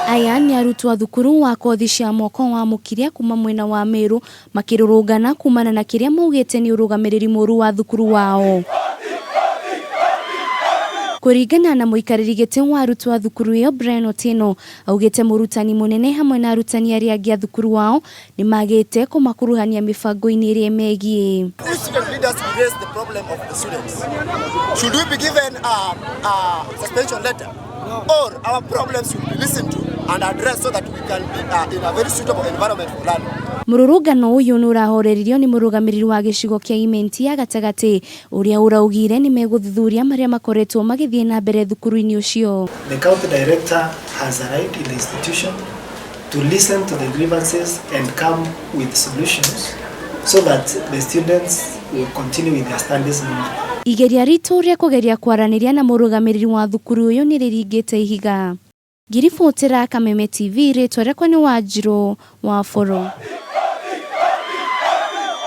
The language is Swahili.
Aya ni arutwo thukuru wa kothi cia moko wa Mukiria kuuma mwena wa Meru makirũrũngana kumana na kiria maugite ni urugamiriri muuru wa thukuru wao. Kuringana na muikariri giti wa arutwo thukuru iyo Brian Otieno augite murutani munene hamwe na arutani aria angi a thukuru wao ni magite kumakuruhania mibango-ini iria megie. Should we be given a suspension letter, or our problems will be listened to and addressed so that we can be in a very suitable environment for learning? Mũrũrũngano uyu ni urahoreririo ni murugamiriri wa gicigo kia imenti ya gatagati uria uraugire ni meguthuthuria maria makoretwo magithie na mbere thukuru-ini ucio. The county director has arrived in the institution to listen to the grievances and come with solutions so that the students will continue with their studies. Igeria ritu ria kugeria kwaraniria na murugamiriri wa thukuru uyu niriringite ihiga. Ngiri Kameme TV ritwa rekwa ni Wanjiru wa Foro.